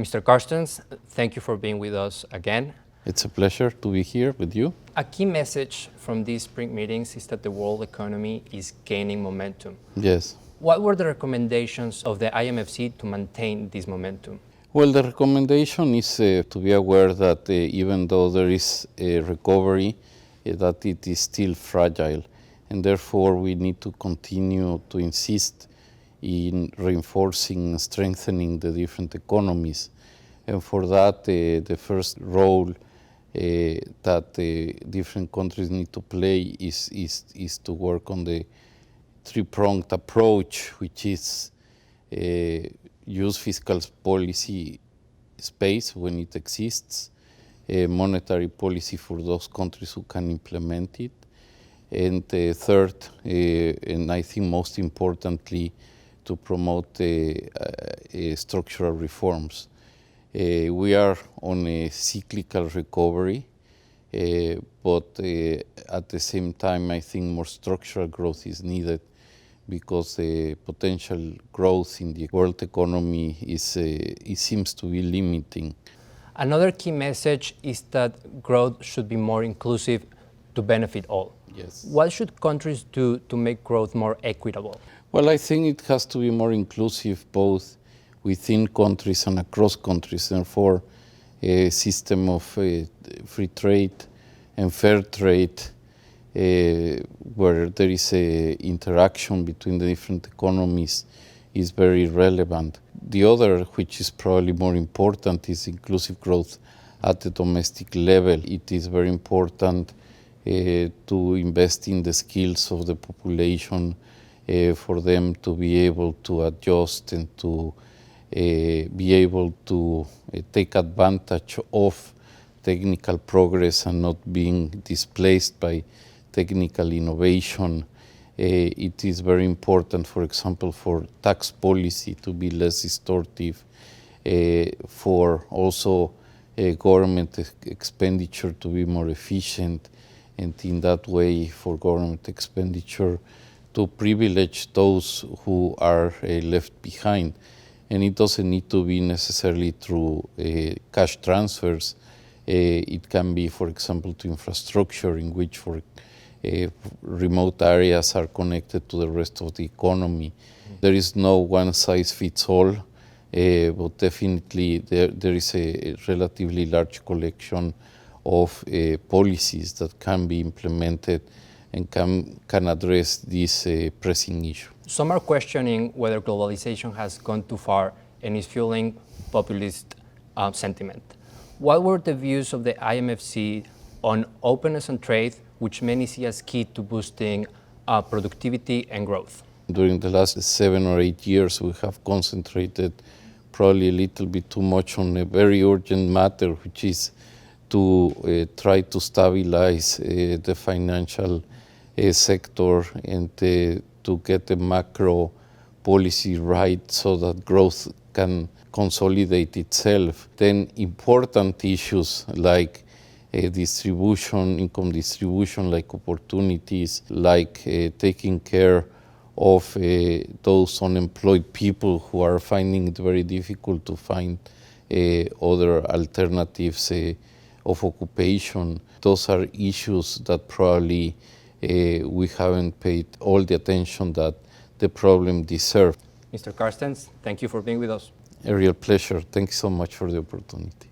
Mr. Carstens, thank you for being with us again. It's a pleasure to be here with you. A key message from these spring meetings is that the world economy is gaining momentum. Yes. What were the recommendations of the IMFC to maintain this momentum? Well, the recommendation is to be aware that even though there is a recovery, that it is still fragile, and therefore we need to continue to insist in reinforcing and strengthening the different economies. And for that, the first role that different countries need to play is to work on the three-pronged approach, which is use fiscal policy space when it exists, monetary policy for those countries who can implement it, and third, and I think most importantly, to promote structural reforms. We are on a cyclical recovery, but at the same time, I think more structural growth is needed because the potential growth in the world economy it seems to be limiting. Another key message is that growth should be more inclusive to benefit all. Yes. What should countries do to make growth more equitable? Well, I think it has to be more inclusive both within countries and across countries. Therefore, a system of free trade and fair trade where there is an interaction between the different economies is very relevant. The other, which is probably more important, is inclusive growth at the domestic level. It is very important to invest in the skills of the population for them to be able to adjust and to be able to take advantage of technical progress and not being displaced by technical innovation. It is very important, for example, for tax policy to be less distortive, for also government expenditure to be more efficient, and in that way for government expenditure to privilege those who are left behind. And it doesn't need to be necessarily through cash transfers. It can be, for example, to infrastructure in which for remote areas are connected to the rest of the economy. There is no one size fits all, but definitely there is a relatively large collection of policies that can be implemented and can address this pressing issue. Some are questioning whether globalization has gone too far and is fueling populist sentiment. What were the views of the IMFC on openness and trade, which many see as key to boosting productivity and growth? During the last 7 or 8 years, we have concentrated probably a little bit too much on a very urgent matter, which is to try to stabilize the financial sector and to get the macro policy right so that growth can consolidate itself. Then important issues like distribution, income distribution, like opportunities, like taking care of those unemployed people who are finding it very difficult to find other alternatives of occupation. Those are issues that probably we haven't paid all the attention that the problem deserves. Mr. Carstens, thank you for being with us. A real pleasure. Thank you so much for the opportunity.